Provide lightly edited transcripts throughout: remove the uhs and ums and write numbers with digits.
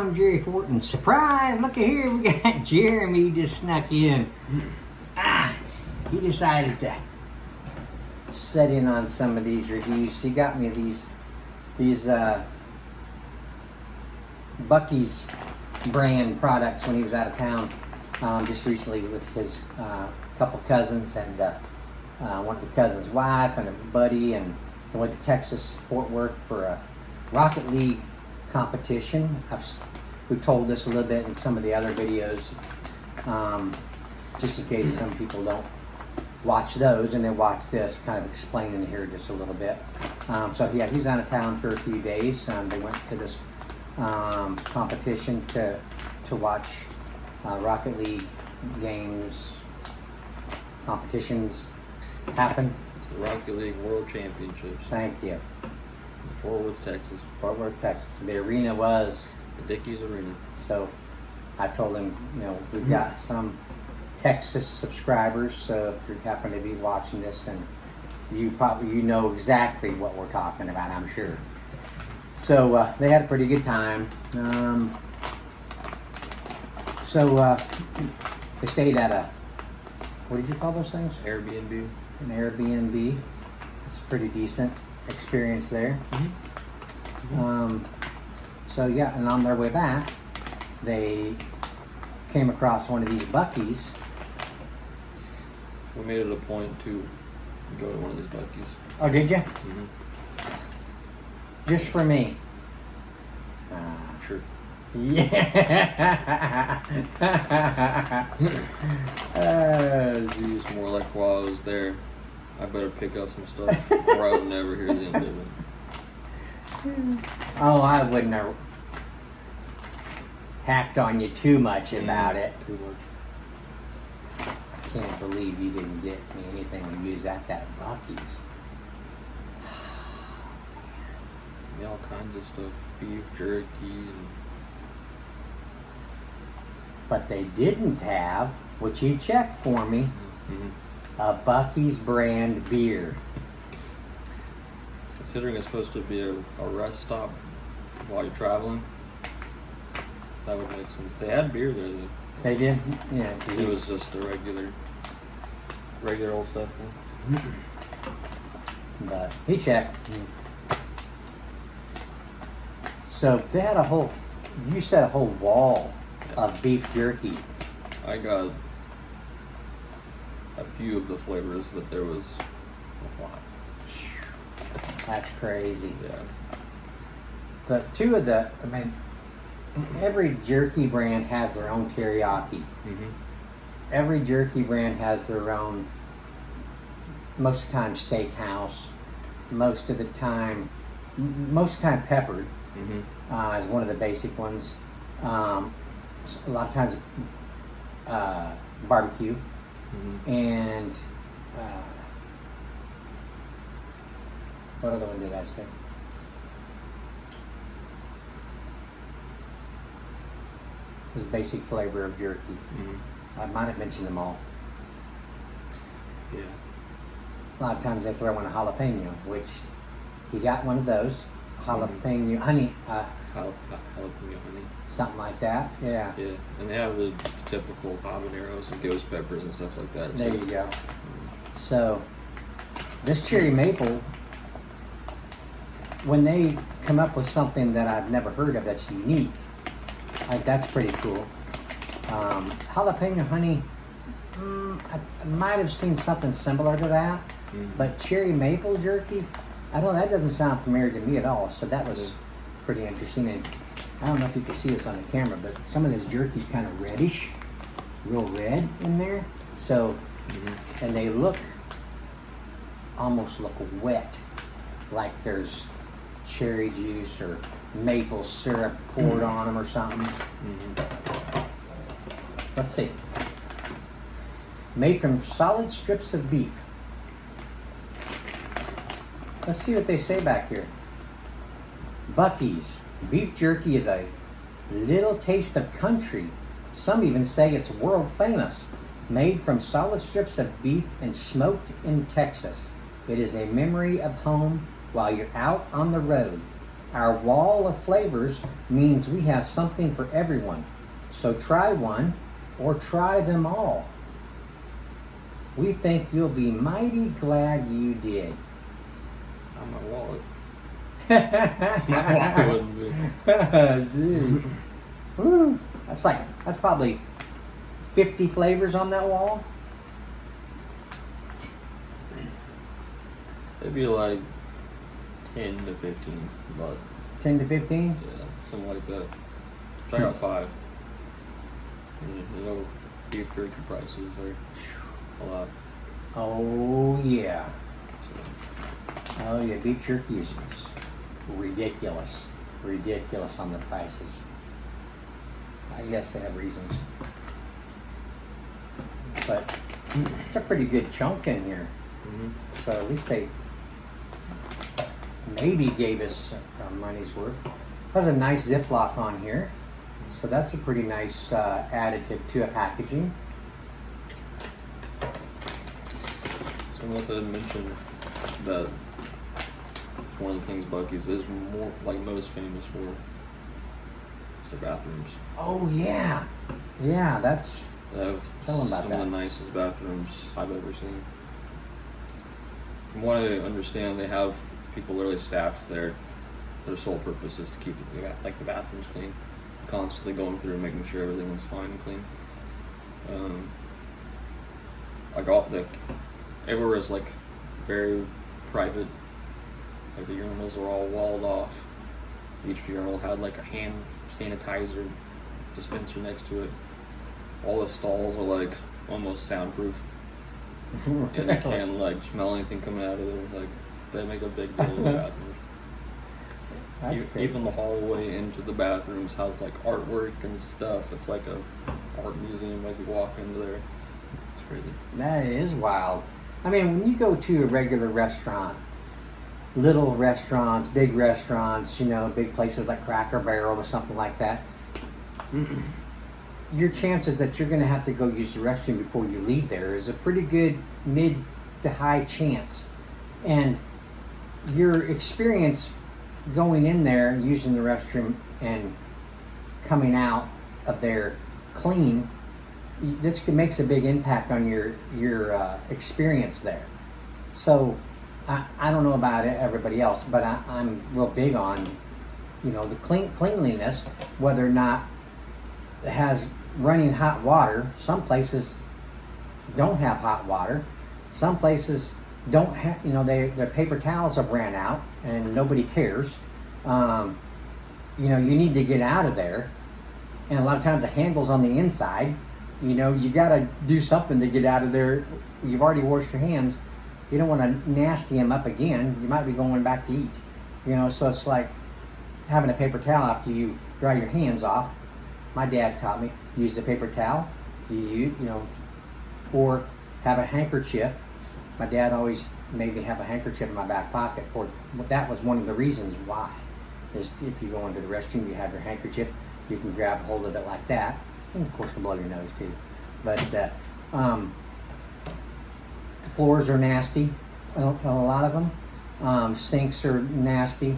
I'm Jerry Fortin. Surprise! Look at here, we got Jeremy just snuck in. He decided to set in on some of these reviews. He got me these Buc-cee's brand products when he was out of town just recently with his couple cousins and one of the cousins' wife and a buddy, and they went to Texas, Fort Worth for a Rocket League competition. We've told this a little bit in some of the other videos, just in case some people don't watch those and then watch this, kind of explaining here just a little bit. So yeah, he's out of town for a few days. They went to this competition to watch Rocket League games, competitions happen. It's the Rocket League World Championships. Thank you. Fort Worth, Texas. Fort Worth, Texas. The arena was The Dickies Arena. So I told him, we've got some Texas subscribers, so if you happen to be watching this, and you know exactly what we're talking about, I'm sure. So they had a pretty good time. They stayed at a, what did you call those things? Airbnb. An Airbnb. It's a pretty decent experience there. So yeah, and on their way back, they came across one of these Buc-cee's. We made it a point to go to one of these Buc-cee's. Oh, did you? Mm-hmm. Just for me. Sure. Yeah. Geez, more like while I was there, I better pick up some stuff or I would never hear the end of it. Oh, I wouldn't have hacked on you too much about it. Too much. I can't believe you didn't get me anything to use at that Buc-cee's. Yeah, all kinds of stuff. Beef jerky and... But they didn't have, which you checked for me, a Buc-cee's brand beer. Considering it's supposed to be a rest stop while you're traveling, that would make sense. They had beer there though. They did? Yeah. It was just the regular old stuff. But he checked. So they had you said a whole wall of beef jerky. I got a few of the flavors, but there was a lot. That's crazy. Yeah. But every jerky brand has their own teriyaki. Mm-hmm. Every jerky brand has their own, most of the time steakhouse, most of the time peppered. Mm-hmm. Is one of the basic ones. A lot of times barbecue. Mm-hmm. And what other one did I say? This basic flavor of jerky. Mm-hmm. I might have mentioned them all. Yeah. A lot of times they throw in a jalapeno, which he got one of those. Jalapeno honey. Jalapeno honey. Something like that. Yeah. Yeah, and they have the typical habaneros and ghost peppers and stuff like that. There too. you go. So this cherry maple, when they come up with something that I've never heard of that's unique, that's pretty cool. Jalapeno honey, I might have seen something similar to that, but cherry maple jerky, I don't know, that doesn't sound familiar to me at all. So that was pretty interesting. And I don't know if you can see this on the camera, but some of this jerky's kind of reddish, real red in there. So, and they almost look wet, like there's cherry juice or maple syrup poured on them or something. Let's see. Made from solid strips of beef. Let's see what they say back here. Buc-cee's beef jerky is a little taste of country. Some even say it's world famous. Made from solid strips of beef and smoked in Texas. It is a memory of home while you're out on the road. Our wall of flavors means we have something for everyone. So try one or try them all. We think you'll be mighty glad you did. On my wallet. My wallet wouldn't be. Jeez. Woo. That's probably 50 flavors on that wall. It'd be like 10 to 15, but 10 to 15? yeah, something like that. Try out 5. And, you know, beef jerky prices are a lot. Oh yeah. So, Oh yeah, beef jerky is ridiculous. Ridiculous on the prices. I guess they have reasons. But it's a pretty good chunk in here. mhm. So at least they maybe gave us our money's worth. There's a nice Ziploc on here. So that's a pretty nice additive to a packaging. Someone else had mentioned that it's one of the things Buc-cee's is more like most famous for is their bathrooms. Oh yeah. Yeah, that's They have Tell 'em about some that. of the nicest bathrooms I've ever seen. From what I understand, they have people literally staffed there. Their sole purpose is to keep the bathrooms clean, constantly going through and making sure everything's fine and clean. Like everywhere is like very private. Like the urinals are all walled off. Each urinal had like a hand sanitizer dispenser next to it. All the stalls are like almost soundproof, and you can't like smell anything coming out of there. Like they make a big deal of the bathrooms. that's crazy. Even the hallway into the bathrooms has like artwork and stuff. It's like a art museum as you walk into there. It's crazy. That is wild. I mean, when you go to a regular restaurant, little restaurants, big restaurants, you know, big places like Cracker Barrel or something like that, your chances that you're going to have to go use the restroom before you leave there is a pretty good mid to high chance. And your experience going in there, using the restroom, and coming out of there clean, this makes a big impact on your experience there. So I don't know about everybody else, but I'm real big on, you know, the cleanliness, whether or not it has running hot water. Some places don't have hot water. Some places don't have, you know, their paper towels have ran out and nobody cares. You know, you need to get out of there. And a lot of times the handle's on the inside. You know, you got to do something to get out of there. You've already washed your hands. You don't want to nasty them up again. You might be going back to eat. You know, so it's like having a paper towel after you dry your hands off. My dad taught me, use the paper towel, you know, or have a handkerchief. My dad always made me have a handkerchief in my back pocket. That was one of the reasons why. Is if you go into the restroom, you have your handkerchief, you can grab hold of it like that, and of course can blow your nose too. But floors are nasty, a lot of them. Sinks are nasty.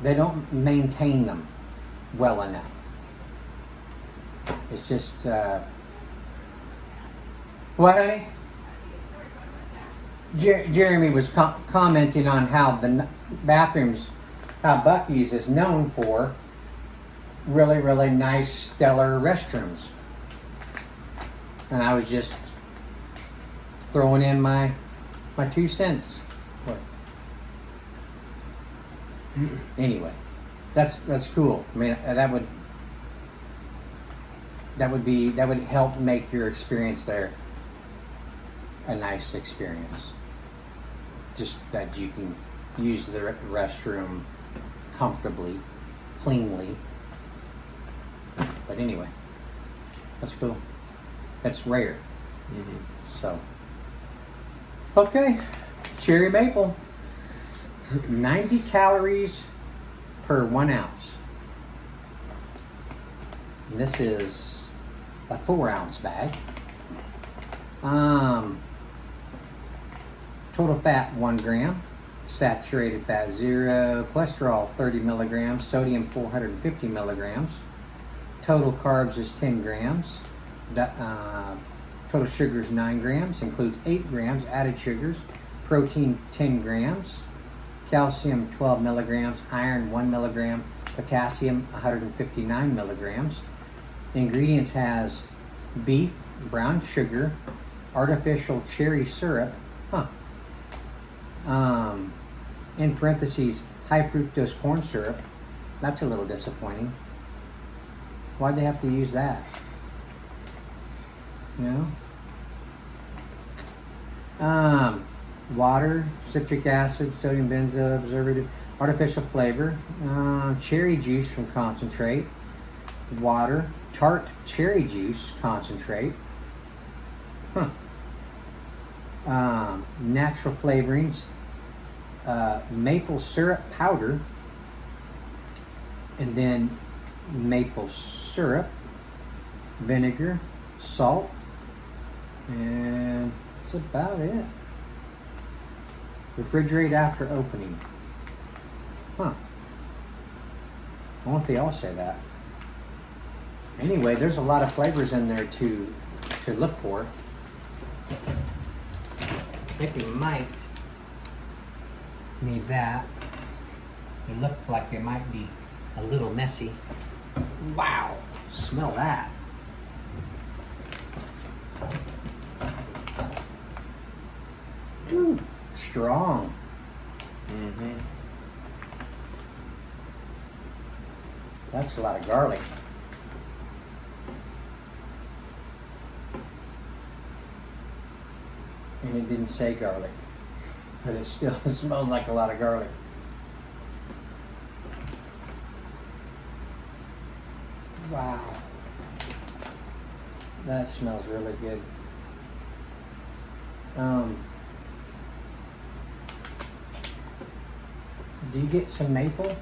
They don't maintain them well enough. It's just, what, honey? Jeremy was commenting on how the bathrooms, how Buc-cee's is known for really, really nice, stellar restrooms. And I was just throwing in my 2 cents. Anyway, that's cool. I mean, that would help make your experience there a nice experience. Just that you can use the restroom comfortably, cleanly. But anyway, that's cool. That's rare. Mm-hmm. So, okay, cherry maple. 90 calories per 1 ounce. And this is a 4-ounce bag. Total fat 1 gram. Saturated fat 0, cholesterol 30 milligrams, sodium 450 milligrams. Total carbs is 10 grams. Total sugar is 9 grams, includes 8 grams added sugars. Protein 10 grams. Calcium 12 milligrams, iron 1 milligram, potassium 159 milligrams. The ingredients has beef, brown sugar, artificial cherry syrup, in parentheses, high fructose corn syrup. That's a little disappointing. Why'd they have to use that? You know? Water, citric acid, sodium benzoate, preservative, artificial flavor, cherry juice from concentrate, water, tart cherry juice concentrate, natural flavorings, maple syrup powder, and then maple syrup, vinegar, salt, and that's about it. Refrigerate after opening. I wonder if they all say that. Anyway, there's a lot of flavors in there to look for. I think we might need that. They look like they might be a little messy. Wow, smell that. Ooh, strong. Mm-hmm. That's a lot of garlic. And it didn't say garlic, but it still smells like a lot of garlic. Wow. That smells really good. Do you get some maple?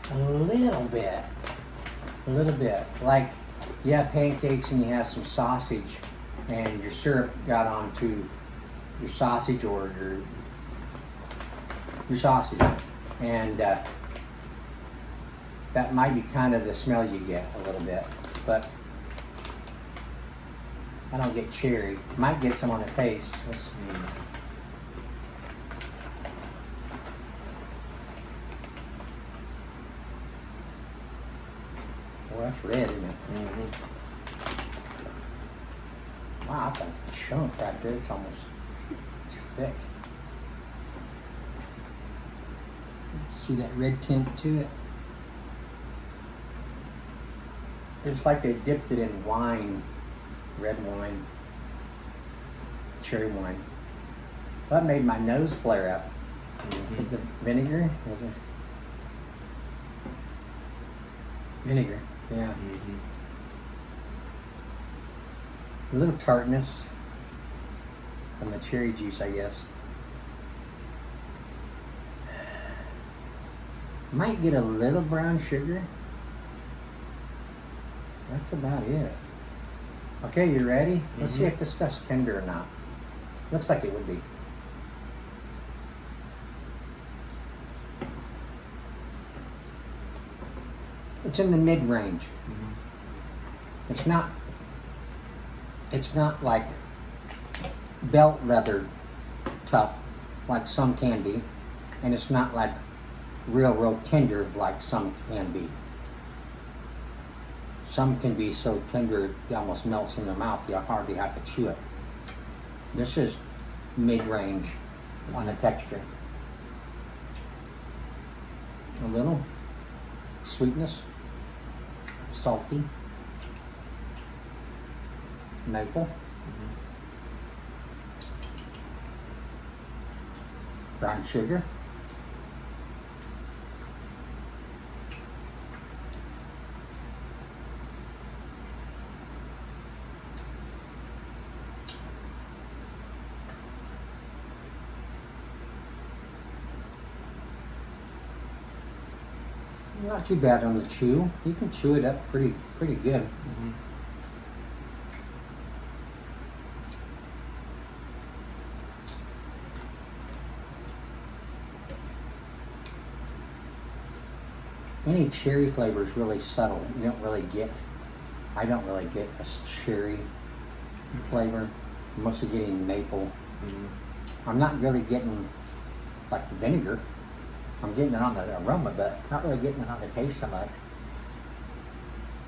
A little bit. A little bit. Like you have pancakes and you have some sausage and your syrup got onto your sausage or your sausage. And that might be kind of the smell you get a little bit. But I don't get cherry. Might get some on the taste. Let's see. Well, that's red, isn't it? Mm-hmm. Wow, that's a chunk right there. It's almost thick. See that red tint to it? It's like they dipped it in wine, red wine, cherry wine. That made my nose flare up. Mm-hmm. The vinegar, was it? Vinegar, yeah. Mm-hmm. A little tartness from the cherry juice, I guess. Might get a little brown sugar. That's about it. Okay, you ready? Let's see if this stuff's tender or not. Looks like it would be. It's in the mid-range. Mm-hmm. It's not like belt leather tough like some can be, and it's not like real tender like some can be. Some can be so tender it almost melts in the mouth, you hardly have to chew it. This is mid-range on the texture. A little sweetness, salty, maple, brown sugar, not too bad on the chew. You can chew it up pretty good. Mm-hmm. any cherry flavor is really subtle. You don't really get, I don't really get a cherry flavor. I'm mostly getting maple. I'm not really getting like the vinegar. I'm getting it on the aroma, but not really getting it on the taste so much.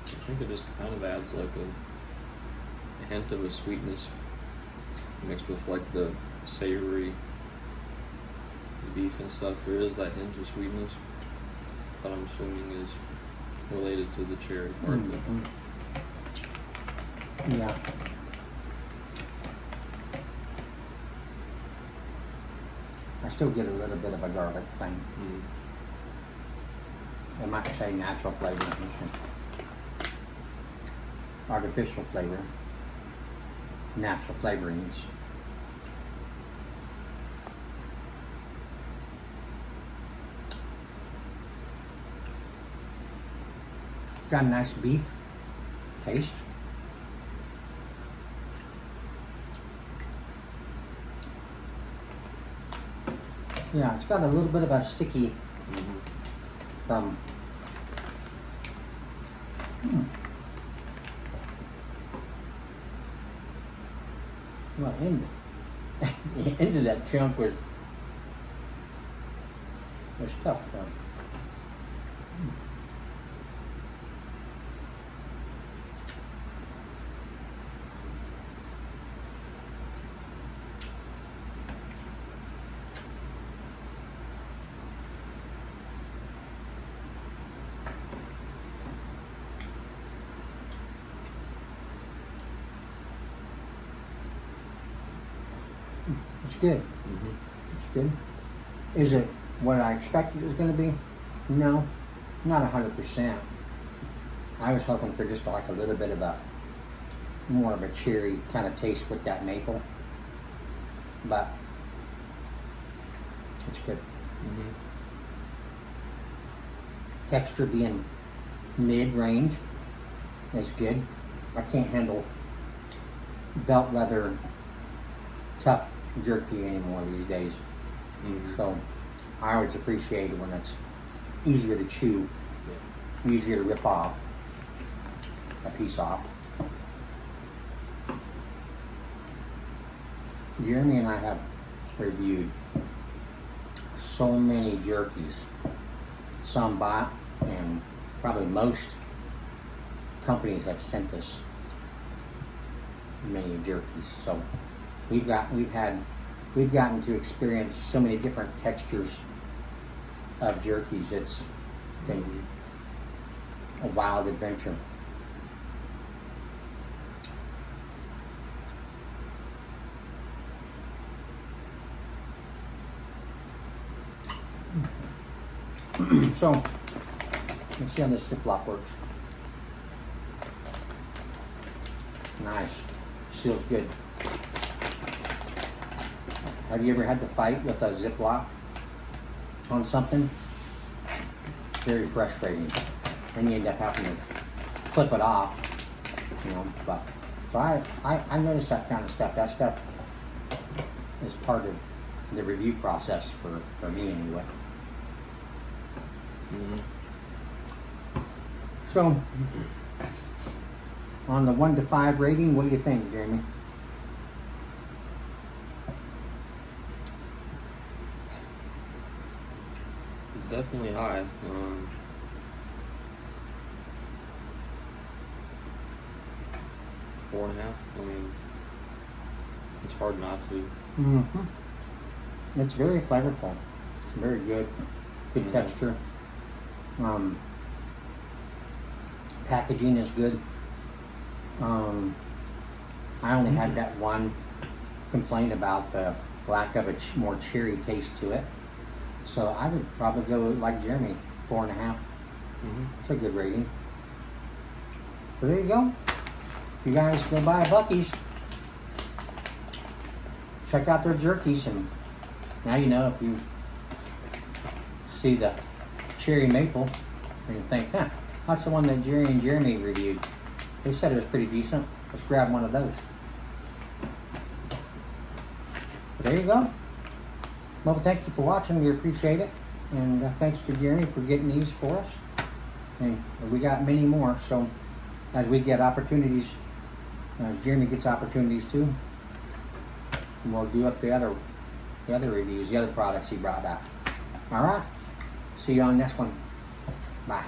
I think it just kind of adds like a hint of a sweetness mixed with like the savory beef and stuff. There is that hint of sweetness that I'm assuming is related to the cherry part. Yeah. I still get a little bit of a garlic thing. They might say natural flavor. Artificial flavor. Natural flavorings. Got a nice beef taste. Yeah, it's got a little bit of a sticky from well, into that chunk was tough though. It's good. It's good. Is it what I expected it was going to be? No, not 100%. I was hoping for just like a little bit of a more of a cherry kind of taste with that maple, but it's good. Texture being mid-range is good. I can't handle belt leather tough jerky anymore these days. So I always appreciate it when it's easier to chew, easier to rip off a piece off. Jeremy and I have reviewed so many jerkies. Some bought, and probably most companies have sent us many jerkies. So we've gotten to experience so many different textures of jerkies. It's been a wild adventure. So let's see how this Ziploc works. Nice, seals good. Have you ever had to fight with a Ziploc on something? Very frustrating. Then you end up having to clip it off, you know. But so I noticed that kind of stuff. That stuff is part of the review process for me anyway. So on the 1 to 5 rating, what do you think, Jeremy? It's definitely high. 4.5. I mean, it's hard not to. It's very flavorful. It's very good. Good texture. Packaging is good. I only had that one complaint about the lack of a more cherry taste to it. So I would probably go like Jeremy, 4.5. It's a good rating. So there you go. If you guys go by a Buc-cee's, check out their jerkies, and now you know if you see the cherry maple and you think, that's the one that Jerry and Jeremy reviewed. They said it was pretty decent. Let's grab one of those. But there you go. Well, thank you for watching. We appreciate it. And thanks to Jeremy for getting these for us. And we got many more. So as we get opportunities, as Jeremy gets opportunities too, we'll do up the other reviews, the other products he brought back. All right. See you on the next one. Bye.